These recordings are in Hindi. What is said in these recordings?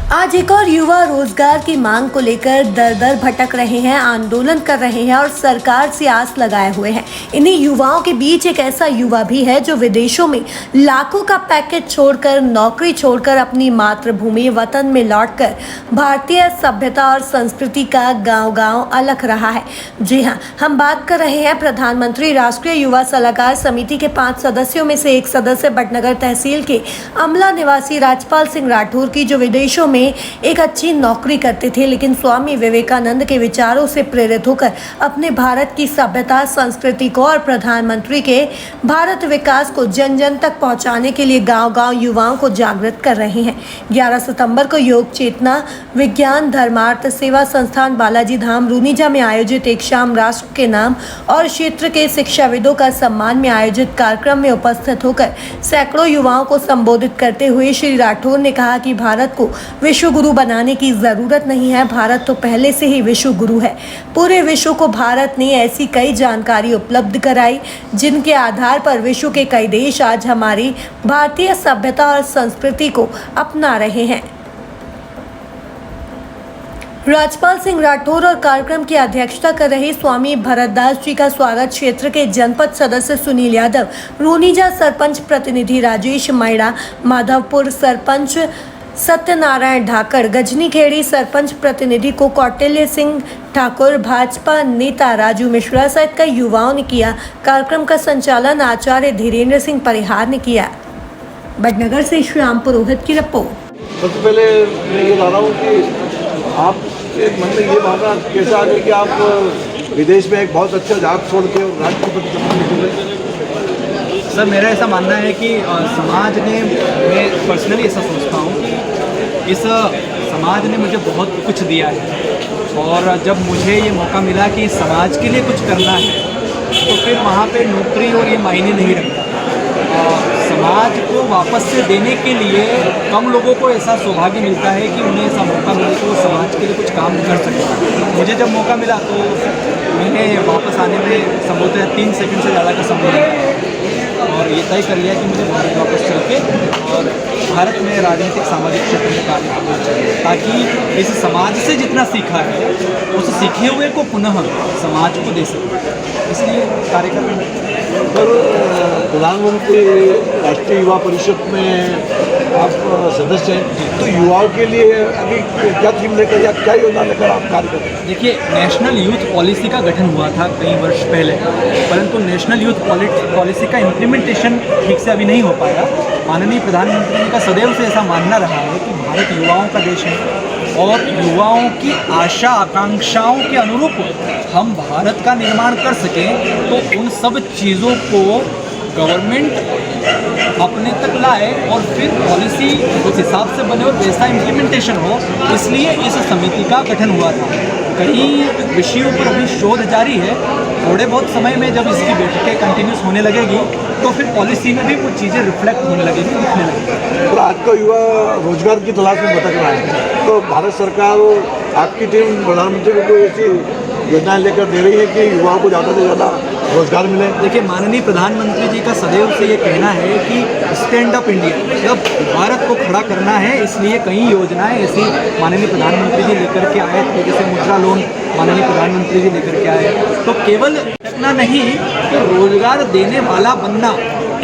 आज एक और युवा रोजगार की मांग को लेकर दर दर भटक रहे हैं, आंदोलन कर रहे हैं और सरकार से आस लगाए हुए हैं। इन्हीं युवाओं के बीच एक ऐसा युवा भी है जो विदेशों में लाखों का पैकेज छोड़कर, नौकरी छोड़कर अपनी मातृभूमि वतन में लौटकर भारतीय सभ्यता और संस्कृति का गांव-गांव अलख रहा है। जी हाँ, हम बात कर रहे हैं प्रधानमंत्री राष्ट्रीय युवा सलाहकार समिति के 5 सदस्यों में से एक सदस्य बटनगर तहसील के अमला निवासी राजपाल सिंह राठौर की, जो विदेशों में एक अच्छी नौकरी करते थे, लेकिन स्वामी विवेकानंद के विचारों से प्रेरित होकर अपने भारत की सभ्यता, संस्कृति को और प्रधानमंत्री के भारत विकास को जन जन तक पहुंचाने के लिए गांव-गांव युवाओं को जागृत कर रहे हैं। 11 सितंबर को योग चेतना विज्ञान धर्मार्थ सेवा संस्थान बालाजी धाम रूनीजा में आयोजित एक शाम राष्ट्र के नाम और क्षेत्र के शिक्षाविदों का सम्मान में आयोजित कार्यक्रम में उपस्थित होकर सैकड़ों युवाओं को संबोधित करते हुए श्री राठौर ने कहा कि भारत को विश्व गुरु बनाने की जरूरत नहीं है, भारत तो पहले से ही विश्व गुरु है। पूरे विश्व को भारत ने ऐसी कई जानकारी उपलब्ध कराई जिनके आधार पर विश्व के कई देश आज हमारी भारतीय सभ्यता और संस्कृति को अपना रहे हैं। राजपाल सिंह राठौर और कार्यक्रम की अध्यक्षता कर रहे स्वामी भरतदास जी का स्वागत क्षेत्र के जनपद सदस्य सुनील यादव, रूनीजा सरपंच प्रतिनिधि राजेश मैड़ा, माधवपुर सरपंच सत्यनारायण ढाकड़, गजनी खेड़ी सरपंच प्रतिनिधि को कौटिल्य सिंह ठाकुर, भाजपा नेता राजू मिश्रा सहित कई युवाओं ने किया। कार्यक्रम का संचालन आचार्य धीरेन्द्र सिंह परिहार ने किया। बटनगर से श्याम पुरोहित की रिपोर्ट। सबसे पहले मैं ये बता रहा हूँ कि आपके मन में ये भावना कैसे आ गई कि आप विदेश में एक बहुत अच्छा जॉब छोड़ के राज्य के प्रति समर्पित हो गए? सर, मेरा ऐसा मानना है कि समाज ने, मैं पर्सनली ऐसा सोचता हूँ कि इस समाज ने मुझे बहुत कुछ दिया है और जब मुझे ये मौका मिला कि समाज के लिए कुछ करना है तो फिर वहाँ पे नौकरी और ये मायने नहीं रखता। समाज को वापस से देने के लिए कम लोगों को ऐसा सौभाग्य मिलता है कि उन्हें ऐसा मौका मिले तो वो समाज के लिए कुछ काम कर सके। मुझे जब मौका मिला तो मैंने वापस आने में संभवतः 3 सेकंड से ज़्यादा का समय लगा और ये तय कर लिया कि मुझे भारत वापस चल के और भारत में राजनीतिक सामाजिक क्षेत्र में कार्य करना चाहिए, ताकि इस समाज से जितना सीखा है उस सीखे हुए को पुनः समाज को दे सके, इसलिए कार्य कर रहे हैं। सर, प्रधानमंत्री राष्ट्रीय युवा परिषद में आप सदस्य हैं, तो युवाओं के लिए अभी क्या थीम लेकर या क्या योजना लेकर आप कार्य कर रहे हैं? देखिए, नेशनल यूथ पॉलिसी का गठन हुआ था कई वर्ष पहले, परंतु नेशनल यूथ पॉलिसी का इम्प्लीमेंटेशन ठीक से अभी नहीं हो पाया। माननीय प्रधानमंत्री जी का सदैव से ऐसा मानना रहा है कि भारत युवाओं का देश है और युवाओं की आशा आकांक्षाओं के अनुरूप हम भारत का निर्माण कर सकें तो उन सब चीज़ों को गवर्नमेंट अपने तक लाए और फिर पॉलिसी उस हिसाब से बने और वैसा इम्प्लीमेंटेशन हो, इसलिए इस समिति का गठन हुआ था। कई विषयों पर अभी शोध जारी है, थोड़े बहुत समय में जब इसकी बैठकें कंटिन्यूस होने लगेगी तो फिर पॉलिसी में भी वो चीज़ें रिफ्लेक्ट होने लगेगी, दिखने लगेगी। तो आज का युवा रोजगार की तलाश में भटक रहा है, तो भारत सरकार आपकी टीम प्रधानमंत्री को कोई ऐसी योजनाएं लेकर दे रही है कि युवाओं को ज़्यादा से ज़्यादा रोजगार मिले? देखिए, माननीय प्रधानमंत्री जी का सदैव से ये कहना है कि स्टैंड अप इंडिया, मतलब भारत को खड़ा करना है, इसलिए कई योजनाएं ऐसी माननीय प्रधानमंत्री जी लेकर के आए थे, जैसे मुद्रा लोन माननीय प्रधानमंत्री जी लेकर के आए। तो केवल इतना नहीं कि रोजगार देने वाला बनना,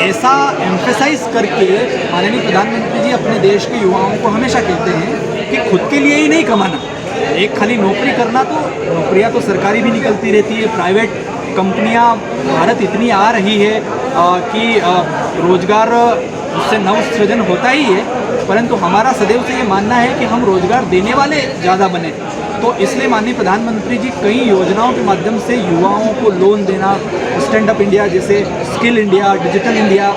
ऐसा एम्फेसाइज करके माननीय प्रधानमंत्री जी अपने देश के युवाओं को हमेशा कहते हैं कि खुद के लिए ही नहीं कमाना, एक खाली नौकरी करना, तो नौकरियां तो सरकारी भी निकलती रहती है, प्राइवेट कंपनियां भारत इतनी आ रही है कि रोजगार उससे नव सृजन होता ही है, परंतु हमारा सदैव से ये मानना है कि हम रोजगार देने वाले ज़्यादा बने। तो इसलिए माननीय प्रधानमंत्री जी कई योजनाओं के माध्यम से युवाओं को लोन देना, स्टैंड अप इंडिया जैसे स्किल इंडिया, डिजिटल इंडिया,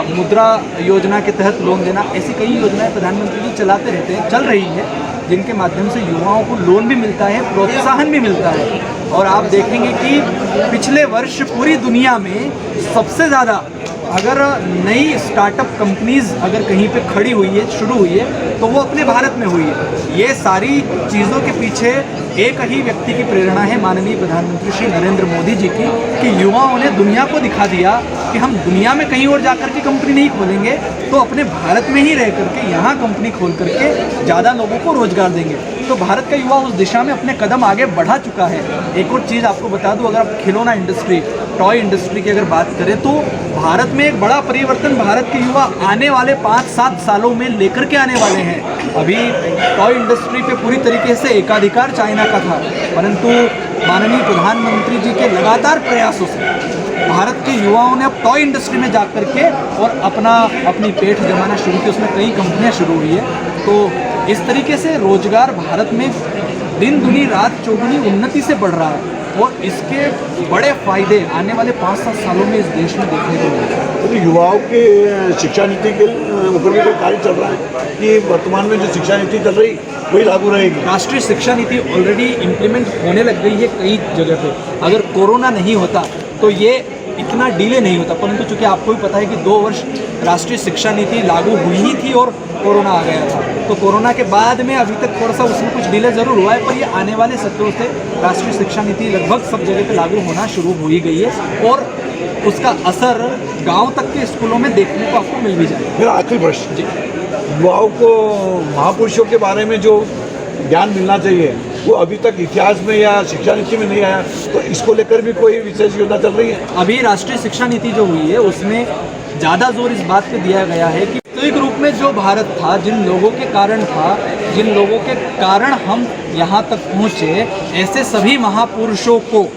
मुद्रा योजना के तहत लोन देना, ऐसी कई योजनाएं प्रधानमंत्री जी चलाते रहते हैं, चल रही है, जिनके माध्यम से युवाओं को लोन भी मिलता है, प्रोत्साहन भी मिलता है। और आप देखेंगे कि पिछले वर्ष पूरी दुनिया में सबसे ज़्यादा अगर नई स्टार्टअप कंपनीज अगर कहीं पे खड़ी हुई है, शुरू हुई है, तो वो अपने भारत में हुई है। ये सारी चीज़ों के पीछे एक ही व्यक्ति की प्रेरणा है, माननीय प्रधानमंत्री श्री नरेंद्र मोदी जी की, कि युवाओं ने दुनिया को दिखा दिया कि हम दुनिया में कहीं और जाकर के कंपनी नहीं खोलेंगे, तो अपने भारत में ही रह करके यहाँ कंपनी खोल करके ज़्यादा लोगों को रोजगार देंगे। तो भारत का युवा उस दिशा में अपने कदम आगे बढ़ा चुका है। एक और चीज़ आपको बता दूं, अगर आप खिलौना इंडस्ट्री, टॉय इंडस्ट्री की अगर बात करें, तो भारत में एक बड़ा परिवर्तन भारत के युवा आने वाले 5-7 सालों में लेकर के आने वाले हैं। अभी टॉय इंडस्ट्री पे पूरी तरीके से एकाधिकार चाइना का था, परंतु माननीय प्रधानमंत्री जी के लगातार प्रयासों से भारत के युवाओं ने अब टॉय इंडस्ट्री में जा करके और अपनी पेठ जमाना शुरू की, उसमें कई कंपनियां शुरू हुई है। तो इस तरीके से रोजगार भारत में दिन दुनी रात चौगुनी उन्नति से बढ़ रहा है और इसके बड़े फायदे आने वाले 5-7 सालों में इस देश में देखने को मिलेंगे। तो युवाओं के शिक्षा नीति के ऊपर भी कोई कार्य चल रहा है कि वर्तमान में जो शिक्षा नीति चल रही वही लागू रहेगी? राष्ट्रीय शिक्षा नीति ऑलरेडी इम्प्लीमेंट होने लग गई है कई जगह पे। अगर कोरोना नहीं होता तो ये इतना डिले नहीं होता, परंतु चूंकि आपको भी पता है कि 2 वर्ष राष्ट्रीय शिक्षा नीति लागू हुई ही थी और कोरोना आ गया था। तो कोरोना के बाद में अभी तक थोड़ा सा उसमें कुछ डिले ज़रूर हुआ है, पर ये आने वाले सत्रों से राष्ट्रीय शिक्षा नीति लगभग सब जगह पे लागू होना शुरू हो ही गई है और उसका असर गांव तक के स्कूलों में देखने को आपको मिल भी जाएगा। मेरा आखिरी प्रश्न, युवाओं को महापुरुषों के बारे में जो ज्ञान मिलना चाहिए वो अभी तक इतिहास में या शिक्षा नीति में नहीं आया, तो इसको लेकर भी कोई विशेष योजना चल रही है? अभी राष्ट्रीय शिक्षा नीति जो हुई है उसमें ज़्यादा जोर इस बात पे दिया गया है कि वास्तविक रूप में जो भारत था, जिन लोगों के कारण था, जिन लोगों के कारण हम यहाँ तक पहुँचे, ऐसे सभी महापुरुषों को,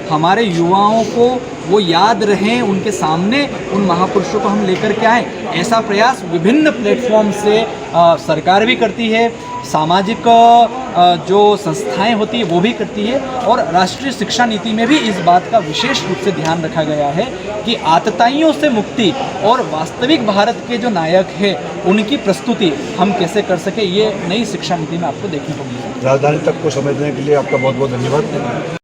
हमारे युवाओं को वो याद रहें, उनके सामने उन महापुरुषों को हम लेकर के आएँ। ऐसा प्रयास विभिन्न प्लेटफॉर्म से सरकार भी करती है, सामाजिक जो संस्थाएं होती है वो भी करती है और राष्ट्रीय शिक्षा नीति में भी इस बात का विशेष रूप से ध्यान रखा गया है कि आतताइयों से मुक्ति और वास्तविक भारत के जो नायक हैं उनकी प्रस्तुति हम कैसे कर सके, ये नई शिक्षा नीति में आपको देखने को मिलेगा। राजधानी तक को समझने के लिए आपका बहुत बहुत धन्यवाद।